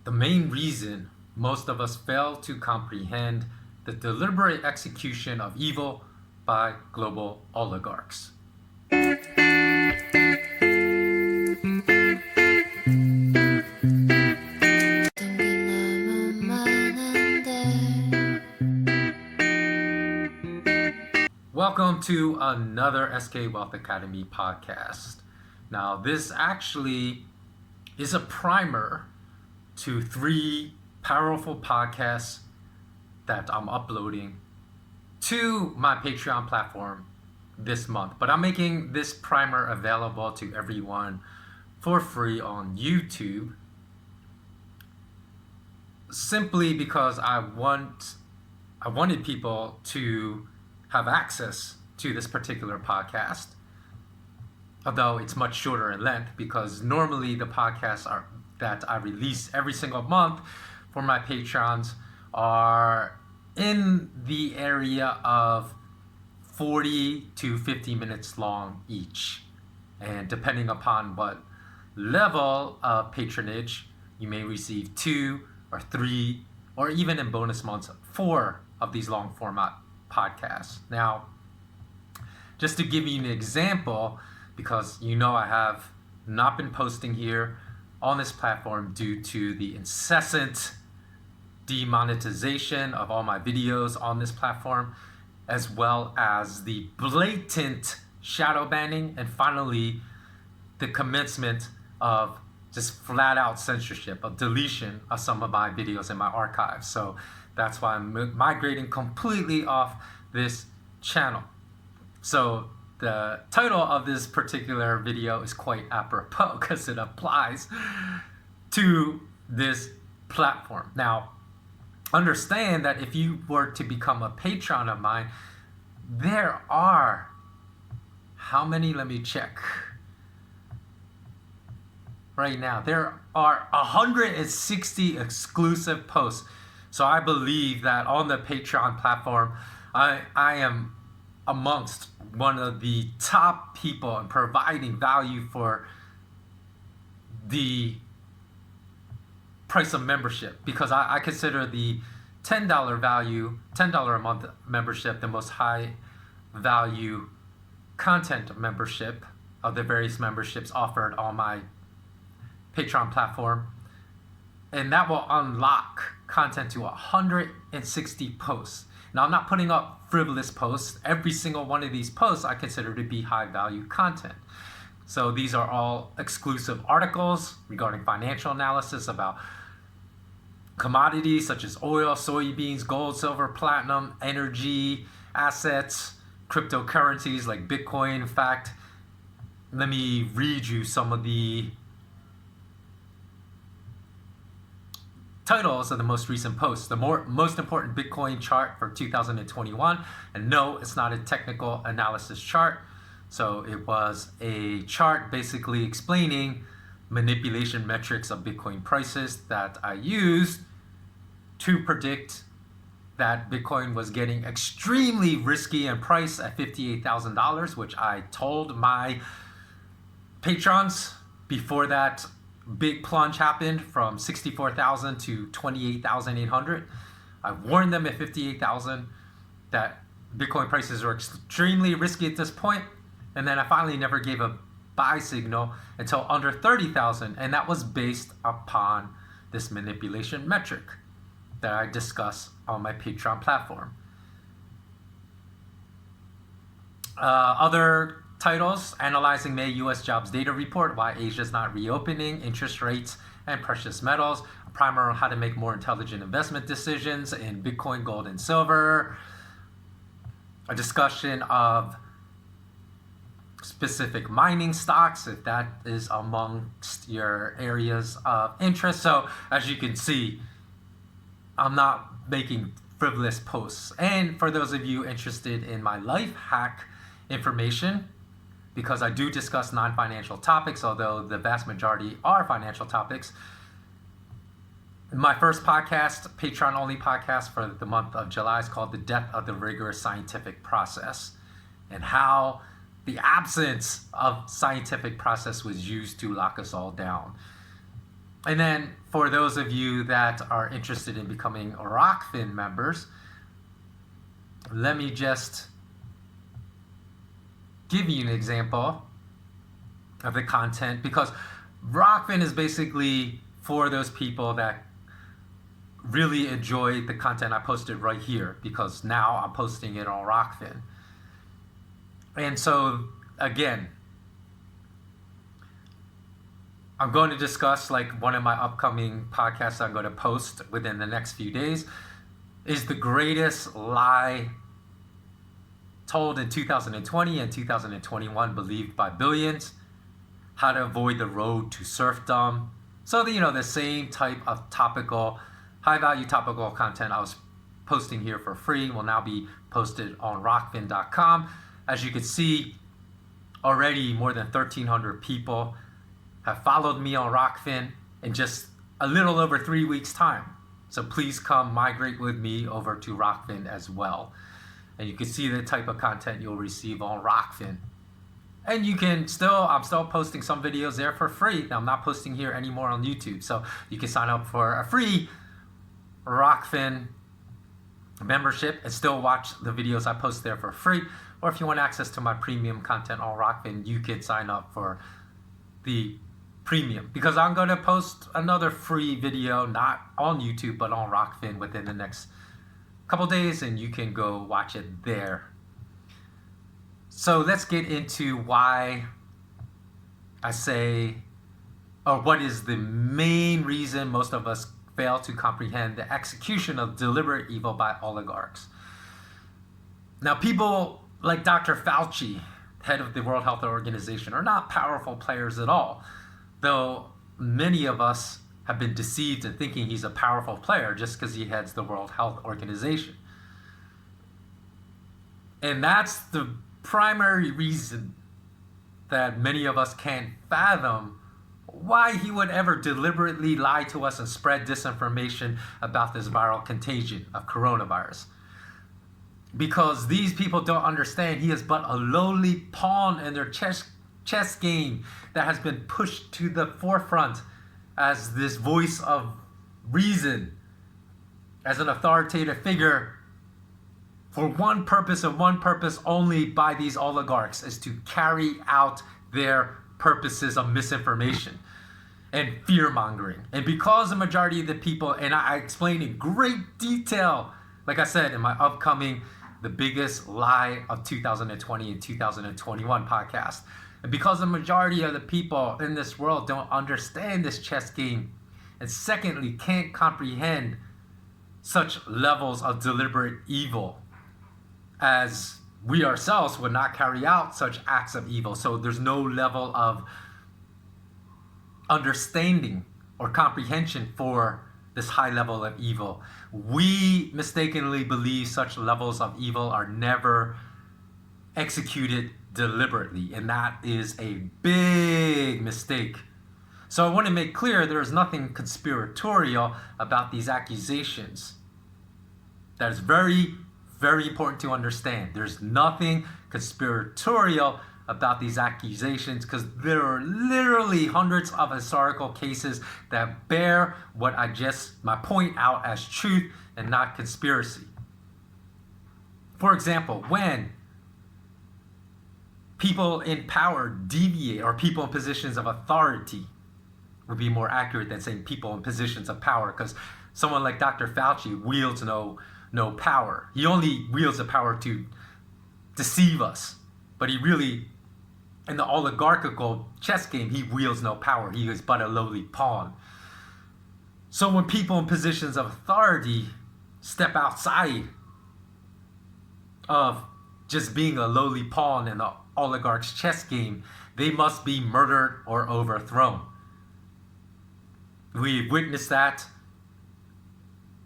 the main reason most of us fail to comprehend the deliberate execution of evil by global oligarchs. Welcome to another SK Wealth Academy podcast. Now, this actually is a primer to 3 powerful podcasts that I'm uploading to my Patreon platform this month. But I'm making this primer available to everyone for free on YouTube simply because I wanted people to have access to this particular podcast, although it's much shorter in length because normally the podcasts that I release every single month for my patrons are in the area of 40 to 50 minutes long each. And depending upon what level of patronage, you may receive 2 or 3, or even in bonus months, 4 of these long format podcasts. Now, just to give you an example, because I have not been posting here on this platform due to the incessant demonetization of all my videos on this platform, as well as the blatant shadow banning, and finally the commencement of just flat out censorship, of deletion of some of my videos in my archives. So that's why I'm migrating completely off this channel. So the title of this particular video is quite apropos because it applies to this platform. Now, understand that if you were to become a patron of mine, there are, how many? Let me check. Right now, there are 160 exclusive posts. So I believe that on the Patreon platform, I am amongst one of the top people in providing value for the price of membership, because I consider the $10 a month membership the most high value content membership of the various memberships offered on my Patreon platform, and that will unlock content to 160 posts. Now, I'm not putting up frivolous posts. Every single one of these posts I consider to be high value content. So these are all exclusive articles regarding financial analysis about commodities such as oil, soybeans, gold, silver, platinum, energy, assets, cryptocurrencies like Bitcoin. In fact, let me read you some of the titles of the most recent posts. The most important Bitcoin chart for 2021. And no, it's not a technical analysis chart. So it was a chart basically explaining manipulation metrics of Bitcoin prices that I used to predict that Bitcoin was getting extremely risky in price at $58,000, which I told my patrons before that big plunge happened from 64,000 to 28,800. I warned them at 58,000 that Bitcoin prices are extremely risky at this point, and then I finally never gave a buy signal until under 30,000, and that was based upon this manipulation metric that I discuss on my Patreon platform. Other titles: analyzing May U.S. jobs data report, why Asia's not reopening, interest rates and precious metals, a primer on how to make more intelligent investment decisions in Bitcoin, gold, and silver, a discussion of specific mining stocks, if that is amongst your areas of interest. So as you can see, I'm not making frivolous posts. And for those of you interested in my life hack information, because I do discuss non-financial topics, although the vast majority are financial topics, my first podcast, Patreon-only podcast for the month of July, is called The Death of the Rigorous Scientific Process, and how the absence of scientific process was used to lock us all down. And then for those of you that are interested in becoming Rockfin members, let me just give you an example of the content, because Rockfin is basically for those people that really enjoy the content I posted right here, because now I'm posting it on Rockfin. And so again, I'm going to discuss, like, one of my upcoming podcasts I'm going to post within the next few days is the greatest lie told in 2020 and 2021, believed by billions, how to avoid the road to serfdom. So the same type of topical, high value topical content I was posting here for free will now be posted on rockfin.com. As you can see, already more than 1,300 people have followed me on Rockfin in just a little over 3 weeks' time. So please come migrate with me over to Rockfin as well. And you can see the type of content you'll receive on Rockfin. And you can I'm still posting some videos there for free. Now, I'm not posting here anymore on YouTube. So you can sign up for a free Rockfin membership and still watch the videos I post there for free. Or if you want access to my premium content on Rockfin, you can sign up for the premium, because I'm going to post another free video, not on YouTube, but on Rockfin within the next couple days, and you can go watch it there. So let's get into why I say, or what is the main reason most of us fail to comprehend the execution of deliberate evil by oligarchs. Now, people like Dr. Fauci, head of the World Health Organization, are not powerful players at all, though many of us have been deceived in thinking he's a powerful player just because he heads the World Health Organization. And that's the primary reason that many of us can't fathom why he would ever deliberately lie to us and spread disinformation about this viral contagion of coronavirus. Because these people don't understand he is but a lowly pawn in their chess game that has been pushed to the forefront as this voice of reason, as an authoritative figure, for one purpose and one purpose only by these oligarchs, is to carry out their purposes of misinformation and fear-mongering. And because the majority of the people, and I explain in great detail, like I said, in my upcoming The Biggest Lie of 2020 and 2021 podcast, and because the majority of the people in this world don't understand this chess game, and secondly, can't comprehend such levels of deliberate evil, as we ourselves would not carry out such acts of evil. So there's no level of understanding or comprehension for this high level of evil. We mistakenly believe such levels of evil are never executed deliberately, and that is a big mistake. So I want to make clear there is nothing conspiratorial about these accusations. That is very, very important to understand. There's nothing conspiratorial about these accusations, because there are literally hundreds of historical cases that bear what my point out as truth and not conspiracy. For example, when people in power deviate, or people in positions of authority would be more accurate than saying people in positions of power, because someone like Dr. Fauci wields no power. He only wields the power to deceive us, but he really, in the oligarchical chess game, he wields no power. He is but a lowly pawn. So when people in positions of authority step outside of just being a lowly pawn in the oligarch's chess game, they must be murdered or overthrown. We witnessed that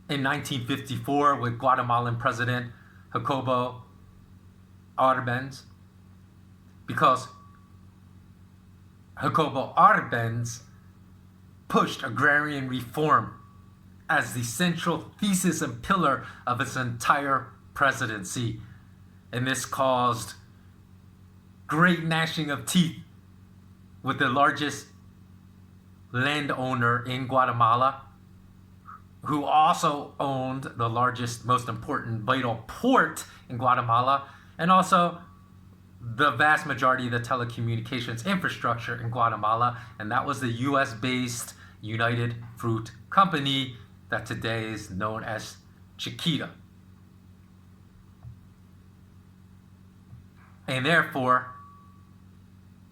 in 1954 with Guatemalan President Jacobo Arbenz, because Jacobo Arbenz pushed agrarian reform as the central thesis and pillar of his entire presidency. And this caused great gnashing of teeth with the largest landowner in Guatemala, who also owned the largest, most important vital port in Guatemala, and also the vast majority of the telecommunications infrastructure in Guatemala, and that was the US-based United Fruit Company that today is known as Chiquita. And therefore,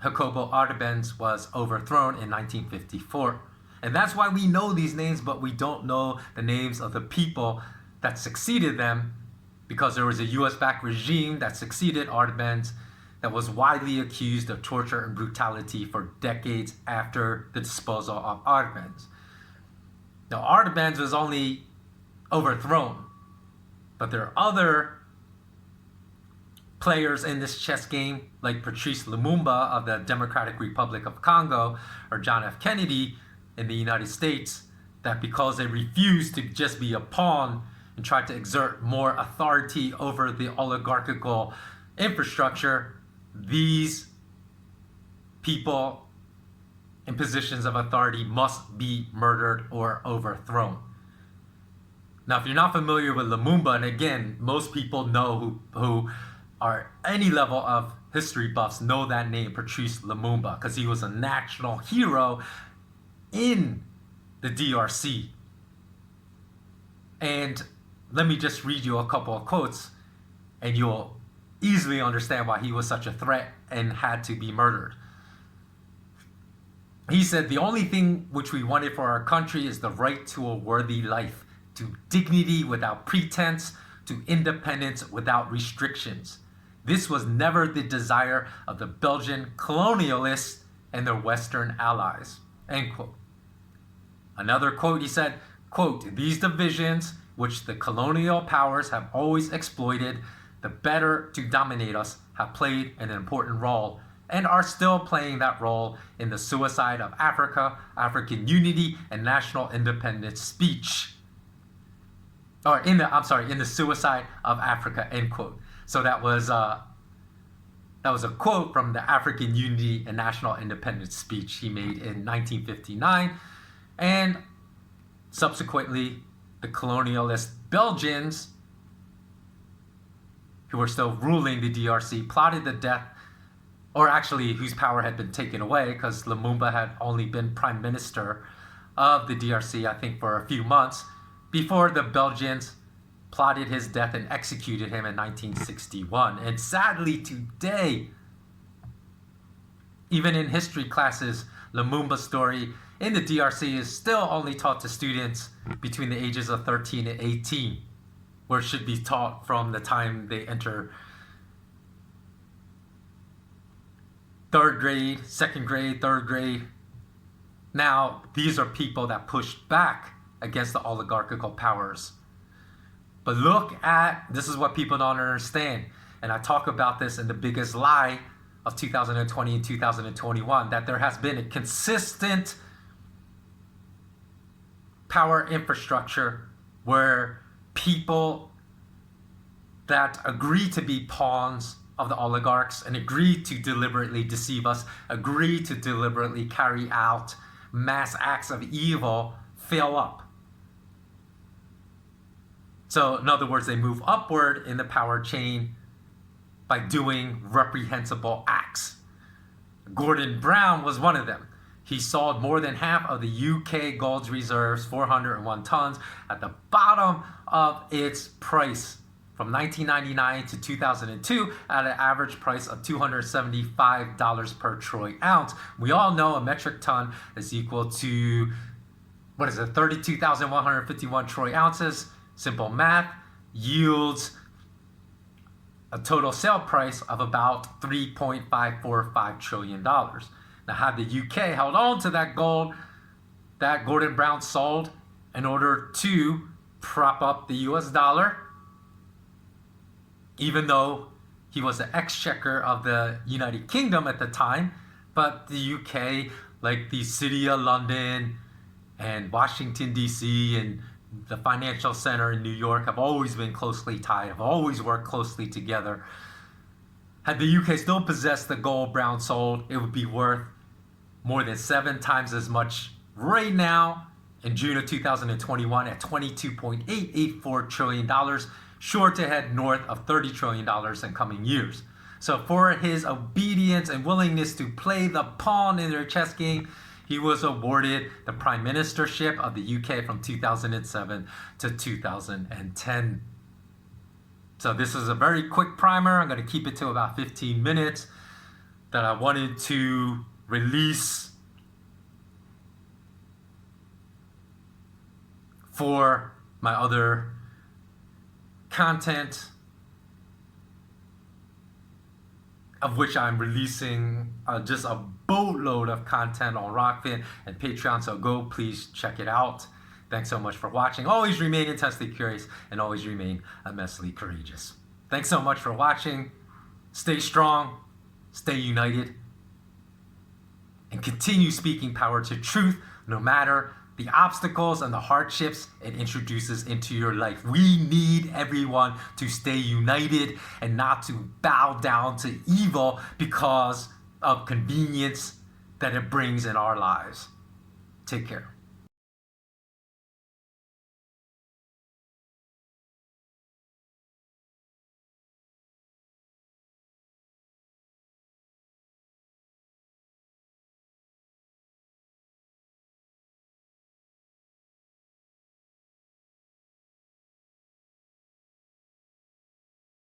Jacobo Arbenz was overthrown in 1954. And that's why we know these names, but we don't know the names of the people that succeeded them, because there was a US-backed regime that succeeded Arbenz that was widely accused of torture and brutality for decades after the disposal of Arbenz. Now, Arbenz was only overthrown, but there are other players in this chess game, like Patrice Lumumba of the Democratic Republic of Congo or John F. Kennedy in the United States, that because they refused to just be a pawn and tried to exert more authority over the oligarchical infrastructure, these people in positions of authority must be murdered or overthrown. Now, if you're not familiar with Lumumba, and again, most people know who are any level of history buffs know that name, Patrice Lumumba, because he was a national hero in the DRC. And let me just read you a couple of quotes, and you'll easily understand why he was such a threat and had to be murdered. He said, "The only thing which we wanted for our country is the right to a worthy life, to dignity without pretense, to independence without restrictions. This was never the desire of the Belgian colonialists and their Western allies." End quote. Another quote, he said, quote, "These divisions, which the colonial powers have always exploited, the better to dominate us, have played an important role and are still playing that role in the suicide of Africa, African unity, and national independence speech." Or in the suicide of Africa, end quote. So that was a quote from the African Unity and National Independence speech he made in 1959. And subsequently, the colonialist Belgians, who were still ruling the DRC, plotted the death, or actually whose power had been taken away, because Lumumba had only been prime minister of the DRC, I think, for a few months, before the Belgians plotted his death and executed him in 1961. And sadly, today, even in history classes, Lumumba's story in the DRC is still only taught to students between the ages of 13 and 18, where it should be taught from the time they enter third grade, second grade, third grade. Now, these are people that pushed back against the oligarchical powers. But this is what people don't understand. And I talk about this in the biggest lie of 2020 and 2021, that there has been a consistent power infrastructure where people that agree to be pawns of the oligarchs and agree to deliberately deceive us, agree to deliberately carry out mass acts of evil, fail up. So in other words, they move upward in the power chain by doing reprehensible acts. Gordon Brown was one of them. He sold more than half of the UK gold reserves, 401 tons, at the bottom of its price from 1999 to 2002 at an average price of $275 per troy ounce. We all know a metric ton is equal to, 32,151 troy ounces. Simple math yields a total sale price of about $3.545 trillion. Now, had the UK held on to that gold that Gordon Brown sold in order to prop up the US dollar, even though he was the exchequer of the United Kingdom at the time, but the UK, like the City of London and Washington, D.C., and the financial center in New York have always been closely tied, have always worked closely together. Had the UK still possessed the gold Brown sold, it would be worth more than 7 times as much right now in June of 2021 at $22.884 trillion, sure to head north of $30 trillion in coming years. So for his obedience and willingness to play the pawn in their chess game, he was awarded the Prime Ministership of the UK from 2007 to 2010. So this is a very quick primer. I'm going to keep it to about 15 minutes that I wanted to release for my other content, of which I'm releasing just a boatload of content on Rockfin and Patreon, so go please check it out. Thanks so much for watching. Always remain intensely curious and always remain immensely courageous. Thanks so much for watching. Stay strong, stay united, and continue speaking power to truth no matter the obstacles and the hardships it introduces into your life. We need everyone to stay united and not to bow down to evil because of convenience that it brings in our lives. Take care.